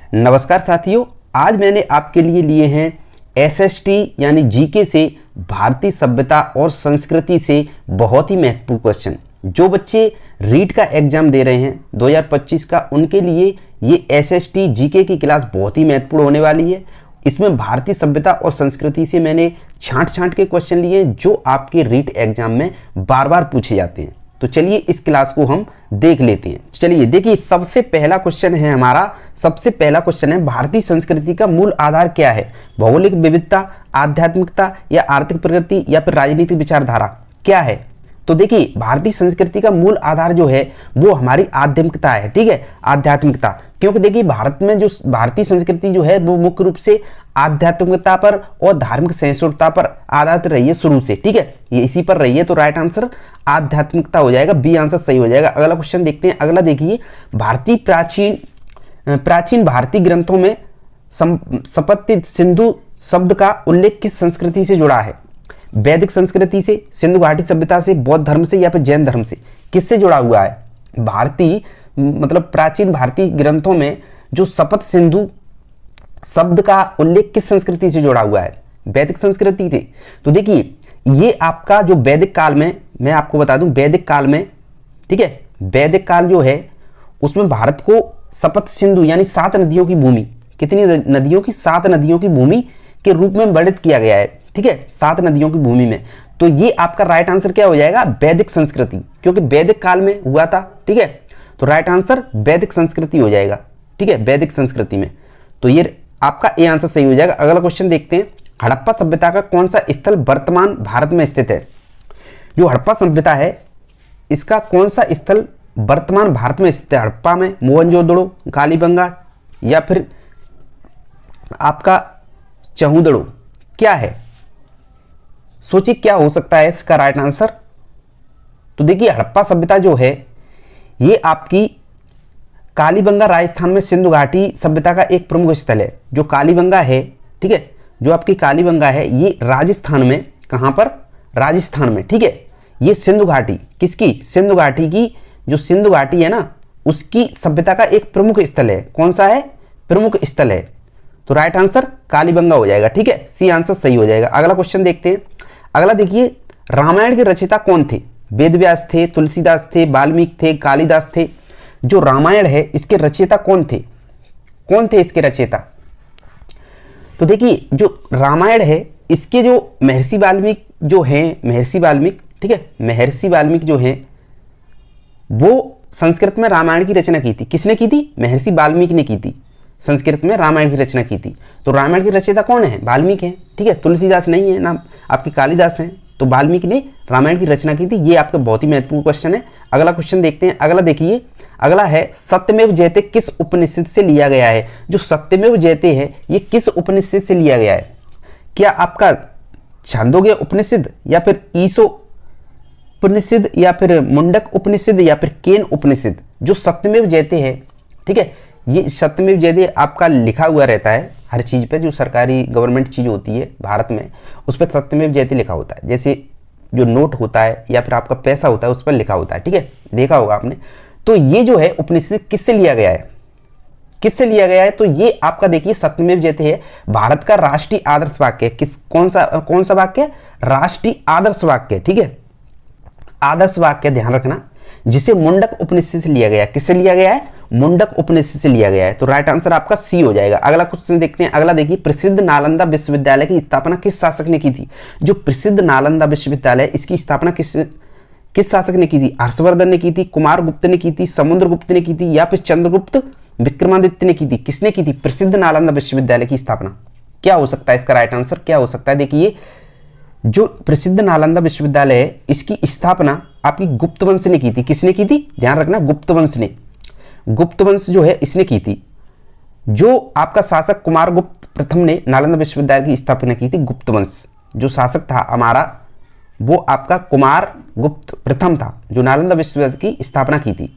नमस्कार साथियों, आज मैंने आपके लिए हैं एसएसटी यानी जीके से भारतीय सभ्यता और संस्कृति से बहुत ही महत्वपूर्ण क्वेश्चन। जो बच्चे रीट का एग्जाम दे रहे हैं 2025 का, उनके लिए ये एसएसटी जीके की क्लास बहुत ही महत्वपूर्ण होने वाली है। इसमें भारतीय सभ्यता और संस्कृति से मैंने छांट के क्वेश्चन लिए जो आपके रीट एग्जाम में बार बार पूछे जाते हैं। तो चलिए इस क्लास को हम देख लेते हैं। चलिए देखिए, सबसे पहला क्वेश्चन है हमारा, सबसे पहला क्वेश्चन है भारतीय संस्कृति का मूल आधार क्या है? भौगोलिक विविधता, आध्यात्मिकता या आर्थिक प्रगति या फिर राजनीतिक विचारधारा क्या है? तो देखिए, भारतीय संस्कृति का मूल आधार जो है वो हमारी आध्यात्मिकता है। ठीक है, आध्यात्मिकता, क्योंकि देखिए भारत में जो भारतीय संस्कृति जो है वो मुख्य रूप से आध्यात्मिकता पर और धार्मिक सहिष्णुता पर आधारित रही है शुरू से। ठीक है, ये इसी पर रही है, तो राइट आंसर आध्यात्मिकता हो जाएगा, बी आंसर सही हो जाएगा। अगला क्वेश्चन देखते हैं। अगला देखिए, भारतीय प्राचीन भारतीय ग्रंथों में सप्त सिंधु शब्द का उल्लेख किस संस्कृति से जुड़ा है? वैदिक संस्कृति से, सिंधु घाटी सभ्यता से, बौद्ध धर्म से या फिर जैन धर्म से? किससे जुड़ा हुआ है? भारतीय मतलब प्राचीन भारतीय ग्रंथों में जो सप्त सिंधु शब्द का उल्लेख किस संस्कृति से जुड़ा हुआ है? वैदिक संस्कृति से। तो देखिए, ये आपका जो वैदिक काल में, मैं आपको बता दूं, वैदिक काल में, ठीक है, वैदिक काल जो है उसमें भारत को सप्त सिंधु यानी 7 नदियों की भूमि, कितनी नदियों की? 7 नदियों की भूमि के रूप में वर्णित किया गया है। ठीक है, 7 नदियों की भूमि में। तो ये आपका राइट आंसर क्या हो जाएगा? वैदिक संस्कृति, क्योंकि वैदिक काल में हुआ था। ठीक है, तो राइट आंसर वैदिक संस्कृति हो जाएगा। ठीक है, वैदिक संस्कृति में, तो ये आपका ए आंसर सही हो जाएगा। अगला क्वेश्चन देखते हैं। हड़प्पा सभ्यता का कौन सा स्थल वर्तमान भारत में स्थित है? जो हड़प्पा सभ्यता है इसका कौन सा स्थल वर्तमान भारत में स्थित है? हड़प्पा में मोहनजोदड़ो, कालीबंगा या फिर आपका चहुदड़ो, क्या है? सोचिए क्या हो सकता है इसका राइट आंसर। तो देखिए, हड़प्पा सभ्यता जो है ये आपकी कालीबंगा राजस्थान में सिंधु घाटी सभ्यता का एक प्रमुख स्थल है। जो कालीबंगा है, ठीक है, जो आपकी कालीबंगा है ये राजस्थान में, कहां पर? राजस्थान में। ठीक है, ये सिंधु घाटी, किसकी? सिंधु घाटी की, जो सिंधु घाटी है ना उसकी सभ्यता का एक प्रमुख स्थल है। कौन सा है? प्रमुख स्थल है। तो राइट आंसर कालीबंगा हो जाएगा। ठीक है, सी आंसर सही हो जाएगा। अगला क्वेश्चन देखते हैं। अगला देखिए, रामायण के रचयिता कौन थे? वेदव्यास थे, तुलसीदास थे, वाल्मीकि थे, कालिदास थे? जो रामायण है इसके रचयिता कौन थे? कौन थे इसके रचयिता? तो देखिए, जो रामायण है इसके जो महर्षि वाल्मीकि जो हैं, महर्षि वाल्मीकि, ठीक है, महर्षि वाल्मीकि जो हैं वो संस्कृत में रामायण की रचना की थी। किसने की थी? महर्षि वाल्मीकि ने की थी, संस्कृत में रामायण की रचना की थी। तो रामायण की रचयिता कौन है? वाल्मीकि हैं। ठीक है, तुलसीदास नहीं है ना, आपकी कालिदास हैं। तो वाल्मीकि ने रामायण की रचना की थी। ये आपका बहुत ही महत्वपूर्ण क्वेश्चन है। अगला क्वेश्चन देखते हैं। अगला देखिए, अगला है सत्यमेव जयते किस उपनिषद से लिया गया है? जो सत्यमेव जयते है ये किस उपनिषद से लिया गया है? क्या आपका छांदोग्य उपनिषद या फिर ईसो उपनिषद या फिर मुंडक उपनिषद या फिर केन उपनिषद? जो सत्यमेव जयते है, ठीक है, ये सत्यमेव जयते आपका लिखा हुआ रहता है हर चीज पे, जो सरकारी गवर्नमेंट चीज होती है भारत में उस पर सत्यमेव जयते लिखा होता है। जैसे जो नोट होता है या फिर आपका पैसा होता है उस पर लिखा होता है। ठीक है, देखा होगा आपने। तो ये जो है उपनिषद किससे लिया गया है? किससे लिया गया है? तो ये आपका देखिए सत्यमेव जयते है भारत का राष्ट्रीय आदर्श वाक्य है। किस कौन सा वाक्य है? राष्ट्रीय आदर्श वाक्य। ठीक है, आदर्श वाक्य ध्यान रखना, जिसे मुंडक उपनिषद से लिया गया है। किससे लिया गया है? मुंडक उपनिषद से लिया गया है। तो राइट आंसर आपका सी हो जाएगा। अगला क्वेश्चन देखते हैं। अगला देखिए, प्रसिद्ध नालंदा विश्वविद्यालय की स्थापना किस शासक ने की थी? जो प्रसिद्ध नालंदा विश्वविद्यालय इसकी स्थापना किस शासक ने की थी? हर्षवर्धन ने की थी, कुमार गुप्त ने की थी, समुद्रगुप्त ने की थी या फिर चंद्रगुप्त विक्रमादित्य ने की थी? किसने की थी प्रसिद्ध नालंदा विश्वविद्यालय की स्थापना? क्या हो सकता है इसका राइट आंसर? क्या हो सकता है? देखिए, जो प्रसिद्ध नालंदा विश्वविद्यालय है इसकी स्थापना आपकी गुप्त वंश ने की थी। किसने की थी? ध्यान रखना, गुप्त वंश ने, गुप्त वंश जो है इसने की थी। जो आपका शासक कुमार गुप्त प्रथम ने नालंदा विश्वविद्यालय की स्थापना की थी। गुप्त वंश जो शासक था हमारा वो आपका कुमार गुप्त प्रथम था, जो नालंदा विश्वविद्यालय की स्थापना की थी।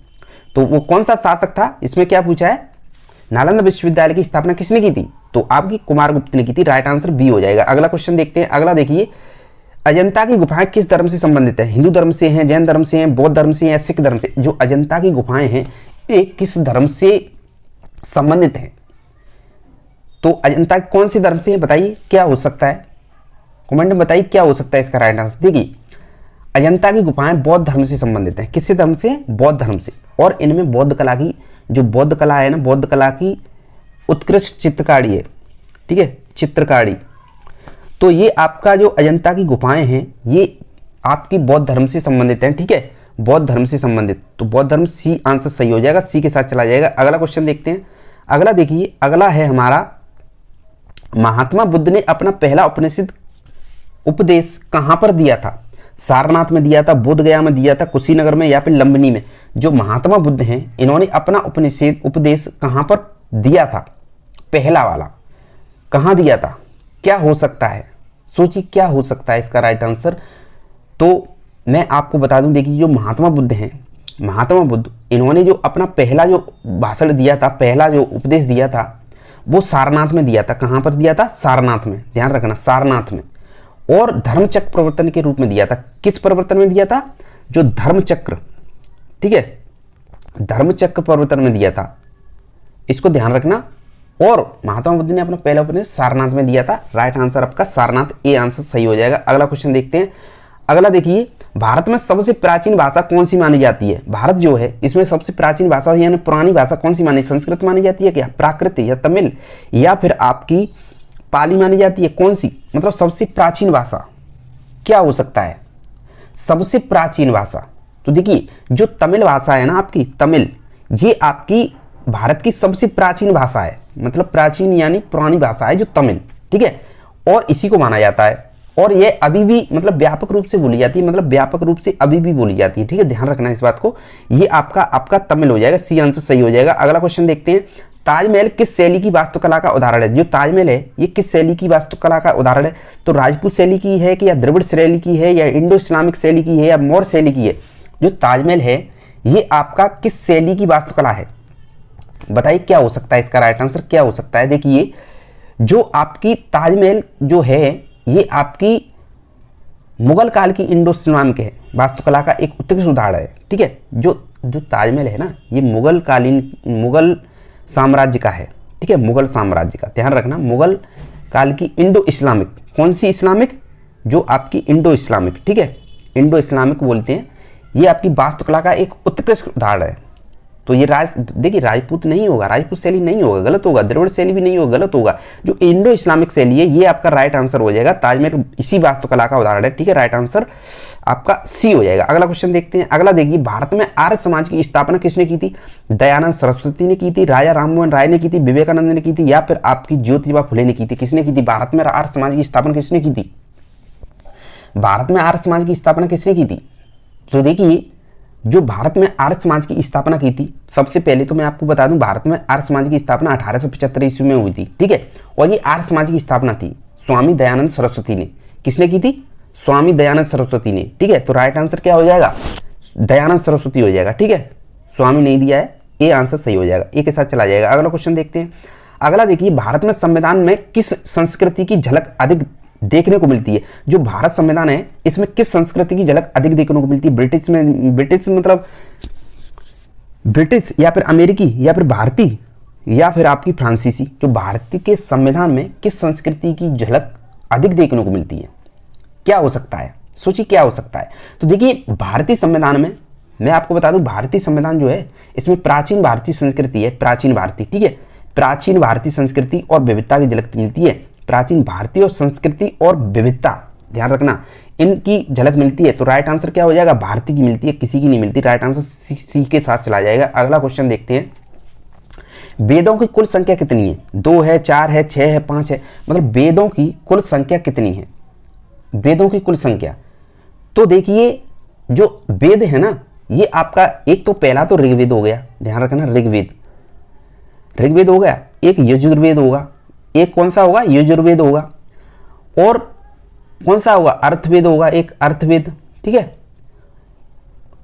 तो वो कौन सा शासक था? इसमें क्या पूछा है? नालंदा विश्वविद्यालय की स्थापना किसने की थी? तो आपकी कुमार गुप्त ने की थी। राइट आंसर बी हो जाएगा। अगला क्वेश्चन देखते हैं। अगला देखिए, अजंता की गुफाएं किस धर्म से संबंधित है? हिंदू धर्म से हैं, जैन धर्म से हैं, बौद्ध धर्म से हैं या सिख धर्म से? जो अजंता की गुफाएं हैं ये किस धर्म से संबंधित हैं? तो अजंता कौन से धर्म से है बताइए, क्या हो सकता है, कमेंट में बताइए क्या हो सकता है इसका राइट आंसर। देखिए अजंता की गुफाएं बौद्ध धर्म से संबंधित हैं। किससे धर्म से? बौद्ध धर्म से। और इनमें बौद्ध कला की जो बौद्ध कला है ना, बौद्ध कला की उत्कृष्ट चित्रकारी है, ठीक है, चित्रकारी। तो ये आपका जो अजंता की गुफाएं हैं ये आपकी बौद्ध धर्म से संबंधित हैं, ठीक है, बौद्ध धर्म से संबंधित। तो बौद्ध धर्म सी आंसर सही हो जाएगा, सी के साथ चला जाएगा। अगला क्वेश्चन देखते हैं। अगला देखिए, अगला है हमारा, महात्मा बुद्ध ने अपना पहला उपदेश कहां पर दिया था? सारनाथ में दिया था, बोध गया में दिया था, कुशीनगर में, या फिर लंबनी में? जो महात्मा बुद्ध हैं इन्होंने अपना उपदेश कहां पर दिया था? पहला वाला कहां दिया था? क्या हो सकता है? सोचिए क्या हो सकता है इसका राइट आंसर। तो मैं आपको बता दूं, देखिए जो महात्मा बुद्ध हैं, महात्मा बुद्ध इन्होंने जो अपना पहला जो भाषण दिया था, पहला जो उपदेश दिया था वो सारनाथ में दिया था। कहां पर दिया था? सारनाथ में, ध्यान रखना, सारनाथ में। और धर्मचक्र प्रवर्तन के रूप में दिया था। किस प्रवर्तन में दिया था? जो धर्मचक्र, ठीक है, धर्मचक्र प्रवर्तन में दिया था, इसको ध्यान रखना। और महात्मा बुद्ध ने अपना पहला उपदेश सारनाथ में दिया था। राइट आंसर आपका सारनाथ, ए आंसर सही हो जाएगा। अगला क्वेश्चन देखते हैं। अगला देखिए, भारत में सबसे प्राचीन भाषा कौन सी मानी जाती है? भारत जो है इसमें सबसे प्राचीन भाषा यानी पुरानी भाषा कौन सी मानी? संस्कृत मानी जाती है क्या, प्राकृत या तमिल, या फिर आपकी पाली मानी जाती है? कौन सी, मतलब सबसे प्राचीन भाषा क्या हो सकता है? सबसे प्राचीन भाषा, तो देखिए जो तमिल भाषा है ना आपकी, तमिल, ये आपकी भारत की सबसे प्राचीन भाषा है, मतलब प्राचीन यानी पुरानी भाषा है जो तमिल, ठीक है, और इसी को माना जाता है। और ये अभी भी मतलब व्यापक रूप से बोली जाती है, मतलब व्यापक रूप से अभी भी बोली जाती है, ठीक है, ध्यान रखना इस बात को। ये आपका तमिल हो जाएगा, सी आंसर सही हो जाएगा। अगला क्वेश्चन देखते हैं। ताजमहल किस शैली की वास्तुकला का उदाहरण है? जो ताजमहल है ये किस शैली की वास्तुकला का उदाहरण है? तो राजपूत शैली की है कि या द्रविड़ शैली की है, या इंडो इस्लामिक शैली की है, या मौर्य शैली की है? जो ताजमहल है ये आपका किस शैली की वास्तुकला है? बताइए क्या हो सकता है इसका राइट आंसर, क्या हो सकता है? देखिए जो आपकी ताजमहल जो है ये आपकी मुगल काल की इंडो इस्लामिक है वास्तुकला का एक उत्कृष्ट उदाहरण है, ठीक है। जो ताजमहल है ना ये मुगल साम्राज्य का है, ठीक है, मुगल साम्राज्य का, ध्यान रखना, मुगल काल की इंडो इस्लामिक, कौन सी इस्लामिक? जो आपकी इंडो इस्लामिक, ठीक है, इंडो इस्लामिक बोलते हैं। ये आपकी वास्तुकला का एक उत्कृष्ट उदाहरण है। तो ये देखिए राजपूत नहीं होगा, राजपूत शैली नहीं होगा, गलत होगा, द्रविड़ शैली भी नहीं होगा, गलत होगा। जो इंडो इस्लामिक शैली है ये आपका राइट आंसर हो जाएगा। ताजमहल इसी वास्तुकला का उदाहरण है, ठीक है, राइट आंसर आपका सी हो जाएगा। अगला क्वेश्चन देखते हैं। अगला देखिए, भारत में आर्य समाज की स्थापना किसने की थी? दयानंद सरस्वती ने की थी, राजा राममोहन राय ने की थी, विवेकानंद ने की थी, या फिर आपकी ज्योतिबा फुले ने की थी? किसने की थी? भारत में आर्य समाज की स्थापना किसने की थी? भारत में आर्य समाज की स्थापना किसने की थी? तो देखिए जो भारत में आर्य समाज की स्थापना की थी, सबसे पहले तो मैं आपको बता दूं भारत में आर्य समाज की स्थापना 1875 ईस्वी में हुई थी, ठीक है। और ये आर्य समाज की स्थापना थी स्वामी दयानंद सरस्वती ने। किसने की थी? स्वामी दयानंद सरस्वती ने, ठीक है। तो राइट आंसर क्या हो जाएगा? दयानंद सरस्वती हो जाएगा, ठीक है, स्वामी नहीं दिया है, ए आंसर सही हो जाएगा, ए के साथ चला जाएगा। अगला क्वेश्चन देखते हैं। अगला देखिए, भारत में संविधान में किस संस्कृति की झलक अधिक देखने को मिलती है? जो भारत संविधान है इसमें किस संस्कृति की झलक अधिक देखने को मिलती है? ब्रिटिश में, ब्रिटिश मतलब ब्रिटिश, या फिर अमेरिकी, या फिर भारतीय, या फिर आपकी फ्रांसीसी? जो भारतीय के संविधान में किस संस्कृति की झलक अधिक देखने को मिलती है? क्या हो सकता है? सोचिए क्या हो सकता है। तो देखिए भारतीय संविधान में मैं आपको बता दूं, भारतीय संविधान जो है इसमें प्राचीन भारतीय संस्कृति है, प्राचीन भारतीय, ठीक है, प्राचीन भारतीय संस्कृति और विविधता की झलक मिलती है। प्राचीन भारतीय और संस्कृति और विविधता, ध्यान रखना, इनकी झलक मिलती है। तो राइट आंसर क्या हो जाएगा? भारतीय की मिलती है, किसी की नहीं मिलती। राइट आंसर सी के साथ चला जाएगा। अगला क्वेश्चन देखते हैं। वेदों की कुल संख्या कितनी है? 2 है, 4 है, 6 है, 5 है, मतलब वेदों की कुल संख्या कितनी है? वेदों की कुल संख्या, तो देखिए जो वेद है ना ये आपका एक तो पहला तो ऋग्वेद हो गया, ध्यान रखना, ऋग्वेद हो गया, एक यजुर्वेद होगा, एक कौन सा होगा? यजुर्वेद होगा, और कौन सा होगा? अर्थवेद होगा, एक अर्थवेद, ठीक है।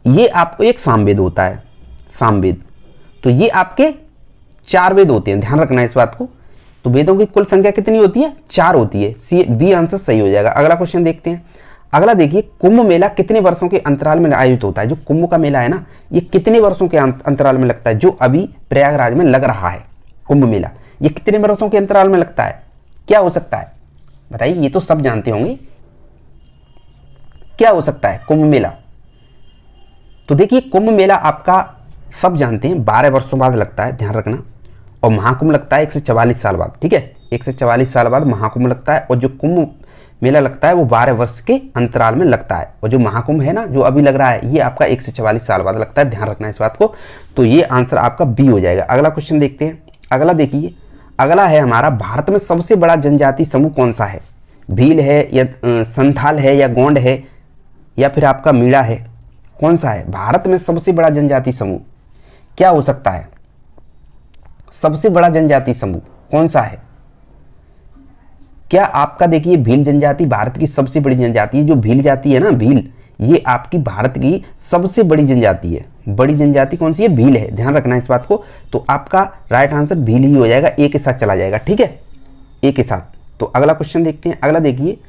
ये आपको एक सामवेद होता है, सामवेद। तो ये आपके 4 वेद होते हैं, ध्यान रखना इस बात को। तो वेदों की कुल संख्या कितनी होती है? 4 होती है, सी बी आंसर सही हो जाएगा। अगला क्वेश्चन देखते हैं। अगला देखिए, कुंभ मेला कितने वर्षों के अंतराल में आयोजित होता है? जो कुंभ का मेला है ना ये कितने वर्षों के अंतराल में लगता है? जो अभी प्रयागराज में लग रहा है कुंभ मेला, ये कितने वर्षों के अंतराल में लगता है? क्या हो सकता है बताइए, ये तो सब जानते होंगे। क्या हो सकता है? कुंभ मेला। तो देखिए कुंभ मेला आपका सब जानते हैं 12 वर्षों बाद लगता है, ध्यान रखना। और महाकुंभ लगता है 144 साल बाद, ठीक है, 144 साल बाद महाकुंभ लगता है। और जो कुंभ मेला लगता है वो 12 वर्ष के अंतराल में लगता है। और जो महाकुंभ है ना, जो अभी लग रहा है, ये आपका 144 साल बाद लगता है, ध्यान रखना इस बात को। तो ये आंसर आपका बी हो जाएगा। अगला क्वेश्चन देखते हैं। अगला देखिए, अगला है हमारा, भारत में सबसे बड़ा जनजाति समूह कौन सा है? भील है या संथाल है या गोंड है या फिर आपका मीणा है? कौन सा है भारत में सबसे बड़ा जनजाति समूह? क्या हो सकता है? सबसे बड़ा जनजाति समूह कौन सा है? क्या आपका देखिए भील जनजाति भारत की सबसे बड़ी जनजाति है। जो भील जाति है ना, भील, ये आपकी भारत की सबसे बड़ी जनजाति है। बड़ी जनजाति कौन सी है? भील है, ध्यान रखना इस बात को। तो आपका राइट आंसर भील ही हो जाएगा, ए के साथ चला जाएगा, ठीक है, ए के साथ। तो अगला क्वेश्चन देखते हैं। अगला देखिए,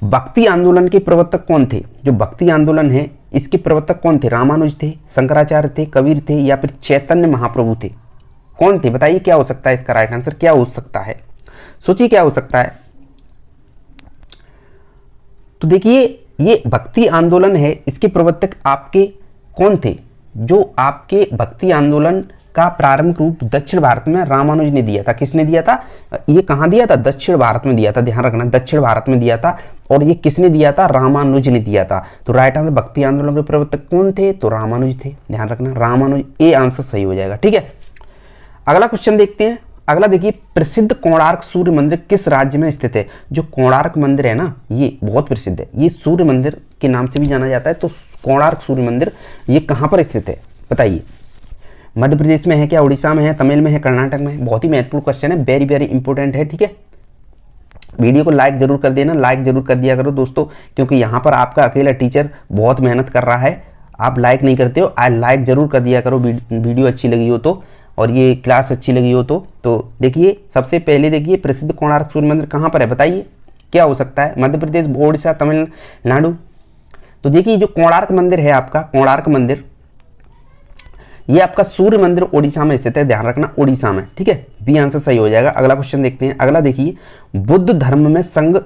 भक्ति आंदोलन के प्रवर्तक कौन थे? जो भक्ति आंदोलन है इसके प्रवर्तक कौन थे? रामानुज थे, शंकराचार्य थे, कबीर थे या फिर चैतन्य महाप्रभु थे? कौन थे बताइए? क्या हो सकता है इसका राइट आंसर? क्या हो सकता है? सोचिए क्या हो सकता है। तो देखिए ये भक्ति आंदोलन है, इसके प्रवर्तक आपके कौन थे? जो आपके भक्ति आंदोलन का प्रारंभिक रूप दक्षिण भारत में रामानुज ने दिया था। किसने दिया था? ये कहाँ दिया था? दक्षिण भारत में दिया था, ध्यान रखना, दक्षिण भारत में दिया था। और ये किसने दिया था? रामानुज ने दिया था। तो राइट आंसर भक्ति आंदोलन के प्रवर्तक कौन थे? तो रामानुज थे, ध्यान रखना, रामानुज, ए आंसर सही हो जाएगा, ठीक है। अगला क्वेश्चन देखते हैं। अगला देखिए, प्रसिद्ध कोणार्क सूर्य मंदिर किस राज्य में स्थित है? जो कोणार्क मंदिर है ना, ये बहुत प्रसिद्ध है, ये सूर्य मंदिर के नाम से भी जाना जाता है। तो कोणार्क सूर्य मंदिर ये कहाँ पर स्थित है बताइए? मध्य प्रदेश में है क्या? उड़ीसा में है? तमिल में है? कर्नाटक में है? बहुत ही महत्वपूर्ण क्वेश्चन है, वेरी वेरी इंपॉर्टेंट है, ठीक है। वीडियो को लाइक जरूर कर देना, लाइक जरूर कर दिया करो दोस्तों, क्योंकि यहाँ पर आपका अकेला टीचर बहुत मेहनत कर रहा है, आप लाइक नहीं करते हो। आज लाइक जरूर कर दिया करो वीडियो अच्छी लगी हो तो, और ये क्लास अच्छी लगी हो तो देखिए सबसे पहले देखिए, प्रसिद्ध कोणार्क सूर्य मंदिर कहाँ पर है बताइए? क्या हो सकता है? मध्य प्रदेश, ओडिशा, तमिलनाडु? तो देखिए जो कोणार्क मंदिर है आपका, कोणार्क मंदिर, ये आपका सूर्य मंदिर ओडिशा में स्थित है, ध्यान रखना, ओडिशा में, ठीक है, बी आंसर सही हो जाएगा। अगला क्वेश्चन देखते हैं। अगला देखिए, बुद्ध धर्म में संघ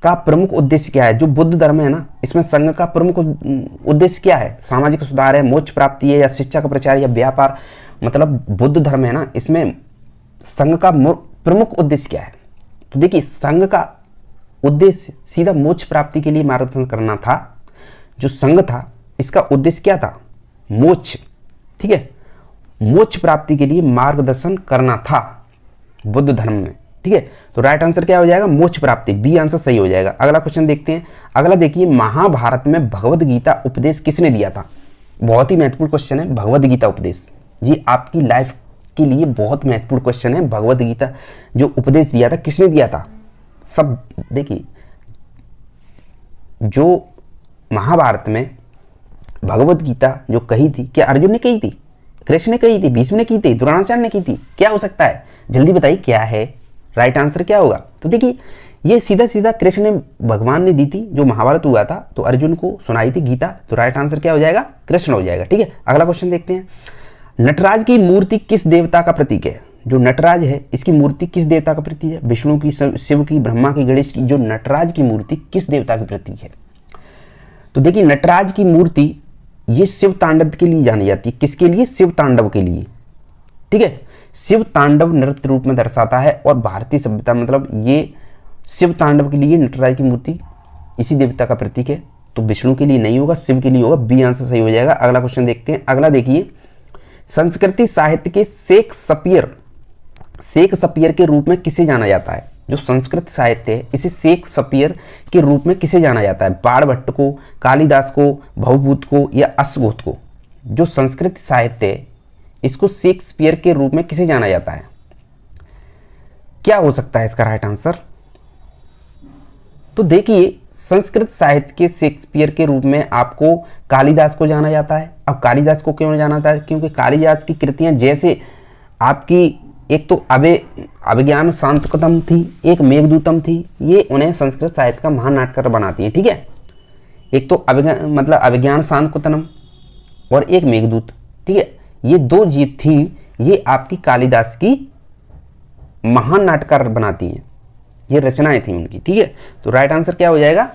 का प्रमुख उद्देश्य क्या है? जो बुद्ध धर्म है ना, इसमें संघ का प्रमुख उद्देश्य क्या है? सामाजिक सुधार है, मोक्ष प्राप्ति है या शिक्षा का प्रचार या व्यापार? मतलब बुद्ध धर्म है ना, इसमें संघ का प्रमुख उद्देश्य क्या है? तो देखिए संघ का उद्देश्य सीधा मोक्ष प्राप्ति के लिए मार्गदर्शन करना था। जो संघ था इसका उद्देश्य क्या था? मोक्ष, ठीक है, मोक्ष प्राप्ति के लिए मार्गदर्शन करना था बुद्ध धर्म में, ठीक है। तो राइट आंसर क्या हो जाएगा? मोक्ष प्राप्ति, बी आंसर सही हो जाएगा। अगला क्वेश्चन देखते हैं। अगला देखिए, महाभारत में भगवद गीता उपदेश किसने दिया था? बहुत ही महत्वपूर्ण क्वेश्चन है, भगवद गीता उपदेश जी आपकी लाइफ के लिए बहुत महत्वपूर्ण क्वेश्चन है। भगवद गीता जो उपदेश दिया था किसने दिया था? सब देखिए, जो महाभारत में भगवद गीता जो कही थी, क्या अर्जुन ने कही थी, कृष्ण ने कही थी, भीष्म ने की थी, द्रोणाचार्य ने की थी? क्या हो सकता है? जल्दी बताइए क्या है राइट आंसर, क्या होगा? तो देखिए ये सीधा सीधा कृष्ण ने, भगवान ने दी थी। जो महाभारत हुआ था तो अर्जुन को सुनाई थी गीता। तो राइट आंसर क्या हो जाएगा? कृष्ण हो जाएगा, ठीक है। अगला क्वेश्चन देखते हैं। नटराज की मूर्ति किस देवता का प्रतीक है? जो नटराज है इसकी मूर्ति किस देवता का प्रतीक है? विष्णु की, शिव की, ब्रह्मा की, गणेश की? जो नटराज की मूर्ति किस देवता की प्रतीक है? तो देखिए नटराज की मूर्ति ये शिव तांडव के लिए जानी जाती है। किसके लिए? शिव तांडव के लिए, ठीक है। शिव तांडव नृत्य रूप में दर्शाता है और भारतीय सभ्यता, मतलब ये शिव तांडव के लिए नटराज की मूर्ति इसी देवता का प्रतीक है। तो विष्णु के लिए नहीं होगा, शिव के लिए होगा, बी आंसर सही हो जाएगा। अगला क्वेश्चन देखते हैं। अगला देखिए, संस्कृति साहित्य के शेक्सपियर के रूप में किसे जाना जाता है? जो संस्कृत साहित्य है इसे शेक्सपियर के रूप में किसे जाना जाता है? बाणभट्ट को, कालिदास को, भवभूत को या अश्वघोष को? जो संस्कृत साहित्य है इसको शेक्सपियर के रूप में किसे जाना जाता है? क्या हो सकता है इसका राइट आंसर? तो देखिए संस्कृत साहित्य के शेक्सपियर के रूप में आपको कालिदास को जाना जाता है। अब कालिदास को क्यों जाना जाता है? क्योंकि कालिदास की कृतियां जैसे आपकी एक तो अभिज्ञान शांतकतम थी, एक मेघदूतम थी, ये उन्हें संस्कृत साहित्य का महान नाटककार बनाती है, ठीक है। एक तो अभिज्ञान शांतकतनम और एक मेघदूत, ठीक है। ये दो जी थी, ये आपकी कालिदास की महान नाटककार बनाती हैं, ये रचनाएं थी उनकी। ठीक है, तो राइट आंसर क्या हो जाएगा,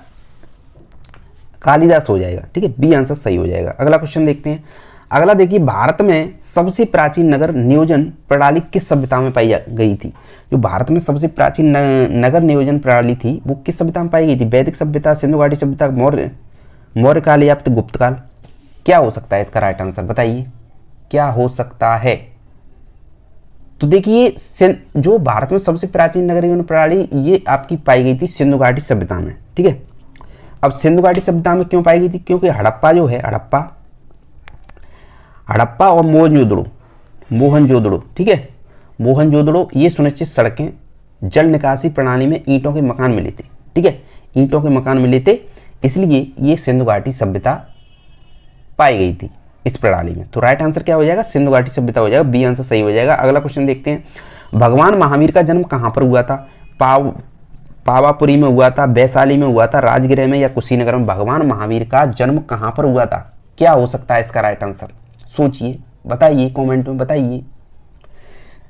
कालिदास हो जाएगा। ठीक है, बी आंसर सही हो जाएगा। अगला क्वेश्चन देखते हैं। अगला देखिए, भारत में सबसे प्राचीन नगर नियोजन प्रणाली किस सभ्यता में पाई गई थी? जो भारत में सबसे प्राचीन नगर नियोजन प्रणाली थी वो किस सभ्यता में पाई गई थी? वैदिक सभ्यता, सिंधु घाटी सभ्यता, मौर्य काल या फिर गुप्त काल? क्या हो सकता है इसका राइट आंसर, बताइए क्या हो सकता है? तो देखिए, जो भारत में सबसे प्राचीन नगर नियोजन प्रणाली ये आपकी पाई गई थी सिंधु घाटी सभ्यता में। ठीक है, अब सिंधु घाटी सभ्यता में क्यों पाई गई थी? क्योंकि हड़प्पा जो है, हड़प्पा और मोहनजोदड़ो, ठीक है, मोहनजोदड़ो, ये सुनिश्चित सड़कें, जल निकासी प्रणाली में ईंटों के मकान मिले थे। ठीक है, ईंटों के मकान मिले थे, इसलिए ये सिंधु घाटी सभ्यता पाई गई थी इस प्रणाली में। तो राइट आंसर क्या हो जाएगा, सिंधु घाटी सभ्यता हो जाएगा, बी आंसर सही हो जाएगा। अगला क्वेश्चन देखते हैं। भगवान महावीर का जन्म कहाँ पर हुआ था? पावापुरी में हुआ था, वैशाली में हुआ था, राजगृह में या कुशीनगर में? भगवान महावीर का जन्म कहाँ पर हुआ था? क्या हो सकता है इसका राइट आंसर, सोचिए, बताइए, कमेंट में बताइए।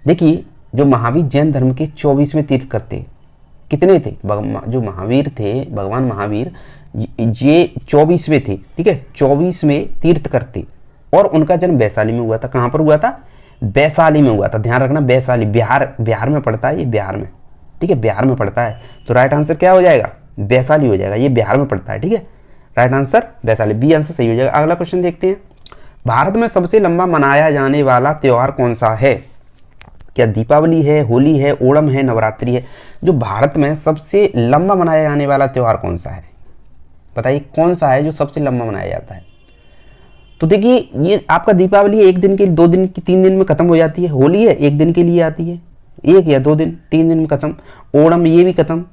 देखिए, जो महावीर जैन धर्म के 24वें तीर्थंकर थे, कितने थे? जो महावीर थे, भगवान महावीर, ये 24वें थे। ठीक है, 24वें तीर्थंकर थे और उनका जन्म वैशाली में हुआ था। कहाँ पर हुआ था? वैशाली में हुआ था। ध्यान रखना, वैशाली बिहार में पड़ता है, ये बिहार में। ठीक है, बिहार में पड़ता है। तो राइट आंसर क्या हो जाएगा, वैशाली हो जाएगा, ये बिहार में पड़ता है। ठीक है, right answer Vaishali, B answer सही हो जाएगा। अगला क्वेश्चन देखते हैं। भारत में सबसे लंबा मनाया जाने वाला त्यौहार कौन सा है? क्या दीपावली है, होली है, ओणम है, नवरात्रि है? जो भारत में सबसे लंबा मनाया जाने वाला त्यौहार कौन सा है, बताइए कौन सा है जो सबसे लंबा मनाया जाता है? तो देखिए, ये आपका दीपावली 1 दिन के लिए, 2 दिन की, 3 दिन में खत्म हो जाती है। होली है 1 दिन के लिए आती है, 1 या 2 दिन, 3 दिन में खत्म। ओणम ये भी खत्म।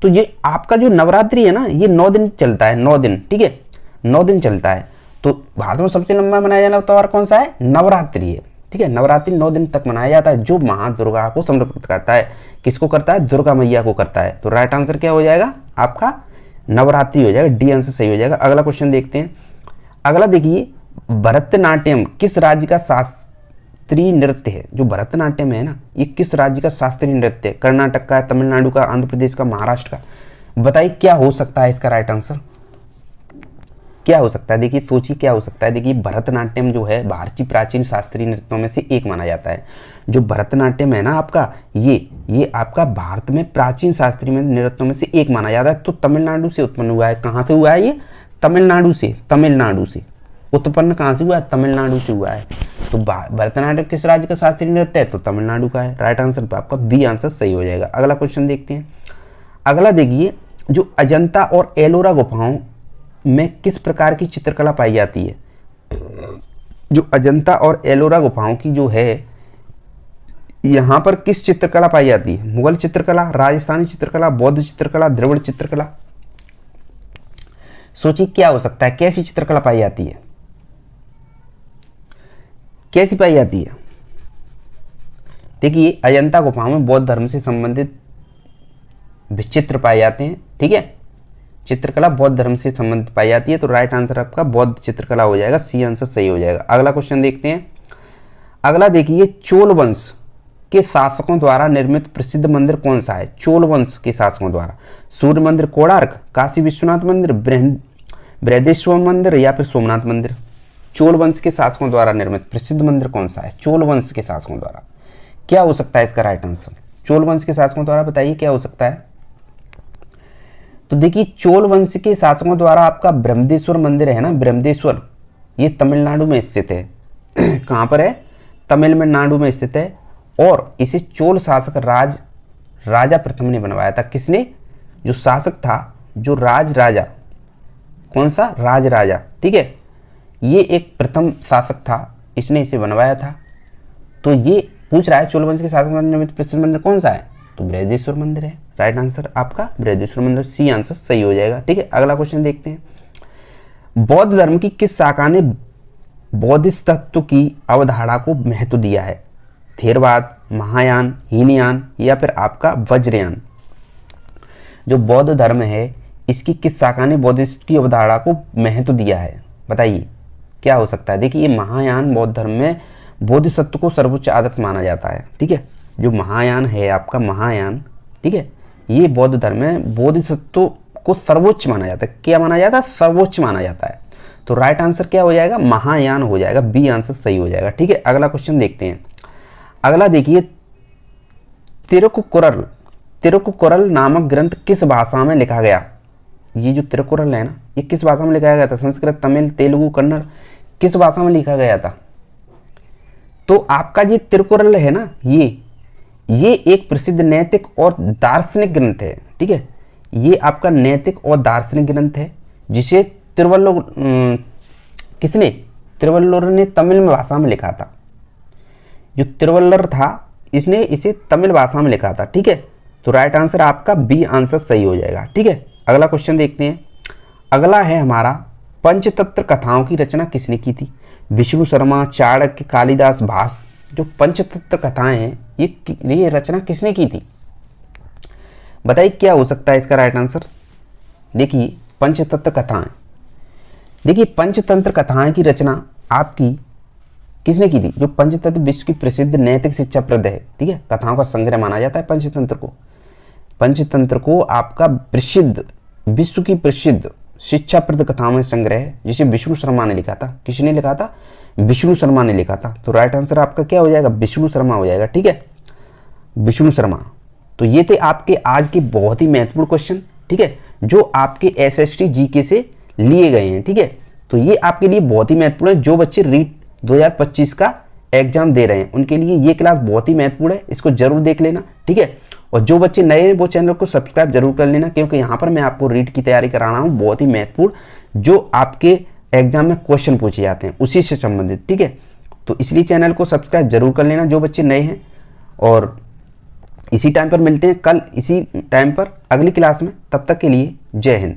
तो ये आपका जो नवरात्रि है ना, ये 9 दिन चलता है, 9 दिन। ठीक है, 9 दिन चलता है। तो भारत में सबसे लंबा मनाया जाने वाला त्यौहार कौन सा है? नवरात्रि है। ठीक है, नवरात्रि 9 दिन तक मनाया जाता है, जो माँ दुर्गा को समर्पित करता है। किसको करता है? दुर्गा मैया को करता है। तो राइट आंसर क्या हो जाएगा आपका, नवरात्रि हो जाएगा, डी आंसर सही हो जाएगा। अगला क्वेश्चन देखते हैं। अगला देखिए, भरतनाट्यम किस राज्य का शास्त्रीय नृत्य है? जो भरतनाट्यम है ना, ये किस राज्य का शास्त्रीय नृत्य है? कर्नाटक का, तमिलनाडु का, आंध्र प्रदेश का, महाराष्ट्र का? बताइए क्या हो सकता है इसका राइट आंसर, क्या हो सकता है? देखिए, सोचिए क्या हो सकता है। देखिए, भरतनाट्यम जो है भारतीय प्राचीन शास्त्रीय नृत्यों में से एक माना जाता है। जो भरतनाट्यम है ना आपका, ये आपका भारत में प्राचीन शास्त्रीय नृत्यों में से एक माना जाता है। तो तमिलनाडु से उत्पन्न हुआ है। कहाँ से हुआ है ये? तमिलनाडु से उत्पन्न कहाँ से हुआ है? तमिलनाडु से हुआ है। तो भरतनाट्यम किस राज्य का शास्त्रीय नृत्य है? तो तमिलनाडु का है। राइट आंसर आपका बी आंसर सही हो जाएगा। अगला क्वेश्चन देखते हैं। अगला देखिए, जो अजंता और एलोरा गुफाओं में किस प्रकार की चित्रकला पाई जाती है? जो अजंता और एलोरा गुफाओं की जो है, यहां पर किस चित्रकला पाई जाती है? मुगल चित्रकला, राजस्थानी चित्रकला, बौद्ध चित्रकला, द्रविड़ चित्रकला? सोचिए क्या हो सकता है, कैसी चित्रकला पाई जाती है, कैसी पाई जाती है? देखिए, अजंता गुफाओं में बौद्ध धर्म से संबंधित चित्र पाए जाते हैं। ठीक है, चित्रकला बौद्ध धर्म से संबंधित पाई जाती है। तो राइट आंसर आपका बौद्ध चित्रकला हो जाएगा, सी आंसर सही हो जाएगा। अगला क्वेश्चन देखते हैं। अगला देखिए, चोल वंश के शासकों द्वारा निर्मित प्रसिद्ध मंदिर कौन सा है? चोल वंश के शासकों द्वारा सूर्य मंदिर, कोणार्क, काशी विश्वनाथ मंदिर, बृहदेश्वर मंदिर या फिर सोमनाथ मंदिर? चोल वंश के शासकों द्वारा निर्मित प्रसिद्ध मंदिर कौन सा है? चोल वंश के शासकों द्वारा। क्या हो सकता है इसका राइट आंसर? चोल वंश के शासकों द्वारा बताइए क्या हो सकता है? तो देखिए, चोल वंश के शासकों द्वारा आपका ब्रह्मदेश्वर मंदिर है ना, ब्रह्मदेश्वर, ये तमिलनाडु में स्थित है। कहाँ पर है? तमिलनाडु में स्थित है। और इसे चोल शासक राजा प्रथम ने बनवाया था। किसने? जो शासक था, जो राजा, कौन सा? राजा। ठीक है, ये एक प्रथम शासक था, इसने इसे बनवाया था। तो ये पूछ रहा है चोल वंश के शासकों द्वारा निर्मित प्रसिद्ध मंदिर कौन सा है? तो बृहदेश्वर मंदिर है। राइट आंसर आपका बृहदेश्वर मंदिर, सी आंसर सही हो जाएगा। ठीक है, अगला क्वेश्चन देखते हैं। बौद्ध धर्म की किस शाखा ने बौद्धिस्ट तत्व की अवधारणा को महत्व दिया है? थेरवाद, महायान, हीनयान या फिर आपका वज्रयान? जो बौद्ध धर्म है, इसकी किस शाखा ने बौद्धिस्ट की अवधारणा को महत्व दिया है? बताइए क्या हो सकता है? देखिए, ये महायान बौद्ध धर्म में बोधिसत्व को सर्वोच्च आदर्श माना जाता है। ठीक है, जो महायान है आपका, महायान, ठीक है, ये बौद्ध धर्म में बोधिसत्व को सर्वोच्च माना जाता है। क्या माना जाता है? सर्वोच्च माना जाता है। तो राइट आंसर क्या हो जाएगा? महायान हो जाएगा। बी आंसर सही हो जाएगा। ठीक है, अगला क्वेश्चन देखते हैं। अगला देखिए, तिरुक्कुरल नामक ग्रंथ किस भाषा में लिखा गया? ये जो तिरुक्कुरल है ना, ये किस भाषा में लिखा गया था? संस्कृत, तमिल, तेलुगु, कन्नड़, किस भाषा में लिखा गया था? तो आपका ये तिरुक्कुरल है ना, ये एक प्रसिद्ध नैतिक और दार्शनिक ग्रंथ है। ठीक है, ये आपका नैतिक और दार्शनिक ग्रंथ है, जिसे तिरुवल्लुवर ने तमिल भाषा में लिखा था। जो तिरुवल्लुवर था, इसने इसे तमिल भाषा में लिखा था। ठीक है, तो राइट आंसर आपका बी आंसर सही हो जाएगा। ठीक है, अगला क्वेश्चन देखते हैं। अगला है हमारा, पंचतंत्र कथाओं की रचना किसने की थी? विष्णु शर्मा, चाणक्य, कालिदास, भास। जो पंचतंत्र कथाएं हैं, ये रचना किसने की थी? बताइए क्या हो सकता है इसका राइट आंसर? देखिए, पंचतंत्र कथाएं, देखिए पंचतंत्र कथाएं की रचना आपकी किसने की थी? जो पंचतंत्र विश्व की प्रसिद्ध नैतिक शिक्षाप्रद है। ठीक है, कथाओं का संग्रह माना जाता है पंचतंत्र को। पंचतंत्र को आपका प्रसिद्ध, विश्व की प्रसिद्ध शिक्षाप्रद कथाओं में संग्रह है, जिसे विष्णु शर्मा ने लिखा था। किसने लिखा था? विष्णु शर्मा ने लिखा था। तो राइट आंसर आपका क्या हो जाएगा? विष्णु शर्मा हो जाएगा। ठीक है, विष्णु शर्मा। तो ये थे आपके आज के बहुत ही महत्वपूर्ण क्वेश्चन, ठीक है, जो आपके SST GK से लिए गए हैं। ठीक है, तो ये आपके लिए बहुत ही महत्वपूर्ण है। जो बच्चे रीट 2025 का एग्जाम दे रहे हैं, उनके लिए ये क्लास बहुत ही महत्वपूर्ण है। इसको जरूर देख लेना। ठीक है, और जो बच्चे नए हैं वो चैनल को सब्सक्राइब जरूर कर लेना, क्योंकि यहाँ पर मैं आपको रीट की तैयारी करा रहा हूँ, बहुत ही महत्वपूर्ण, जो आपके एग्जाम में क्वेश्चन पूछे जाते हैं उसी से संबंधित। ठीक है, तो इसलिए चैनल को सब्सक्राइब जरूर कर लेना जो बच्चे नए हैं। और इसी टाइम पर मिलते हैं कल इसी टाइम पर अगली क्लास में। तब तक के लिए जय हिंद।